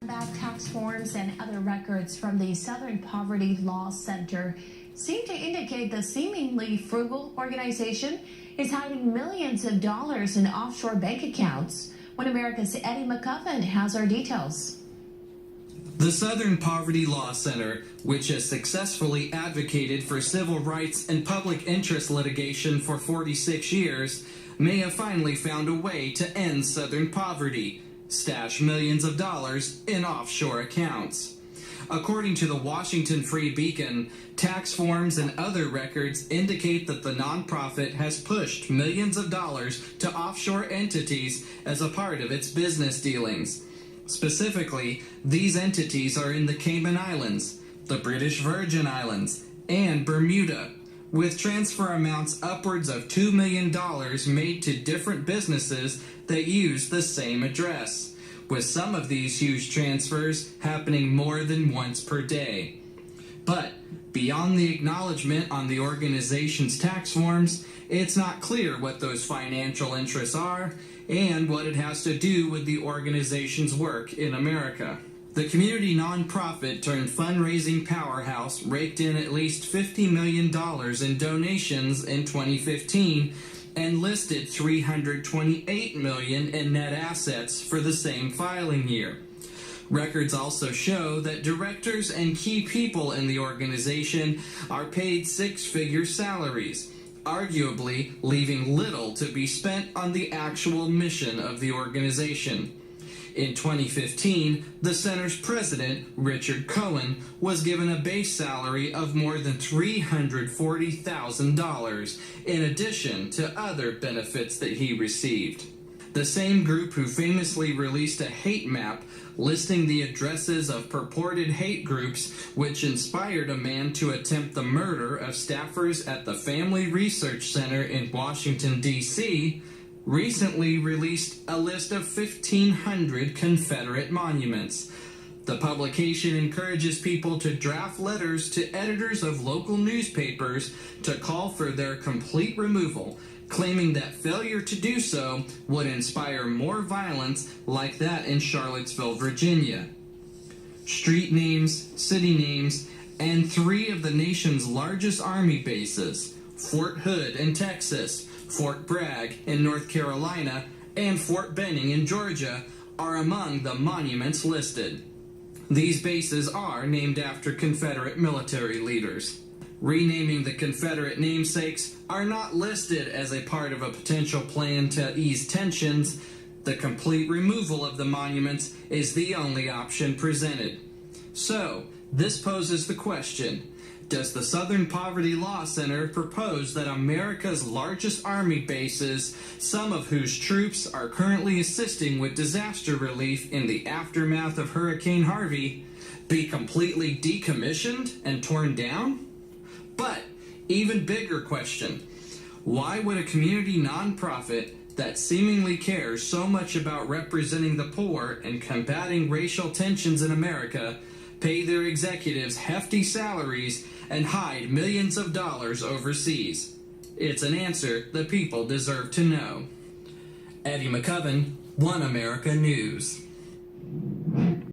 Back tax forms and other records from the Southern Poverty Law Center seem to indicate the seemingly frugal organization is hiding millions of dollars in offshore bank accounts. One America's Eddie McCubbin has our details. The Southern Poverty Law Center, which has successfully advocated for civil rights and public interest litigation for 46 years, may have finally found a way to end Southern poverty, stash millions of dollars in offshore accounts. According to the Washington Free Beacon, tax forms and other records indicate that the nonprofit has pushed millions of dollars to offshore entities as a part of its business dealings. Specifically, these entities are in the Cayman Islands, the British Virgin Islands, and Bermuda, with transfer amounts upwards of $2 million made to different businesses that use the same address, with some of these huge transfers happening more than once per day. But beyond the acknowledgement on the organization's tax forms, it's not clear what those financial interests are and what it has to do with the organization's work in America. The community nonprofit turned fundraising powerhouse raked in at least $50 million in donations in 2015 and listed $328 million in net assets for the same filing year. Records also show that directors and key people in the organization are paid six-figure salaries, arguably leaving little to be spent on the actual mission of the organization. In 2015, the center's president, Richard Cohen, was given a base salary of more than $340,000, in addition to other benefits that he received. The same group who famously released a hate map listing the addresses of purported hate groups, which inspired a man to attempt the murder of staffers at the Family Research Center in Washington, D.C., recently released a list of 1,500 Confederate monuments. The publication encourages people to draft letters to editors of local newspapers to call for their complete removal, claiming that failure to do so would inspire more violence like that in Charlottesville, Virginia. Street names, city names, and three of the nation's largest army bases, Fort Hood in Texas, Fort Bragg in North Carolina, and Fort Benning in Georgia, are among the monuments listed. These bases are named after Confederate military leaders. Renaming the Confederate namesakes are not listed as a part of a potential plan to ease tensions. The complete removal of the monuments is the only option presented. So, this poses the question: does the Southern Poverty Law Center propose that America's largest army bases, some of whose troops are currently assisting with disaster relief in the aftermath of Hurricane Harvey, be completely decommissioned and torn down? But, even bigger question, why would a community nonprofit that seemingly cares so much about representing the poor and combating racial tensions in America pay their executives hefty salaries and hide millions of dollars overseas? It's an answer the people deserve to know. Eddie McCubbin, One America News.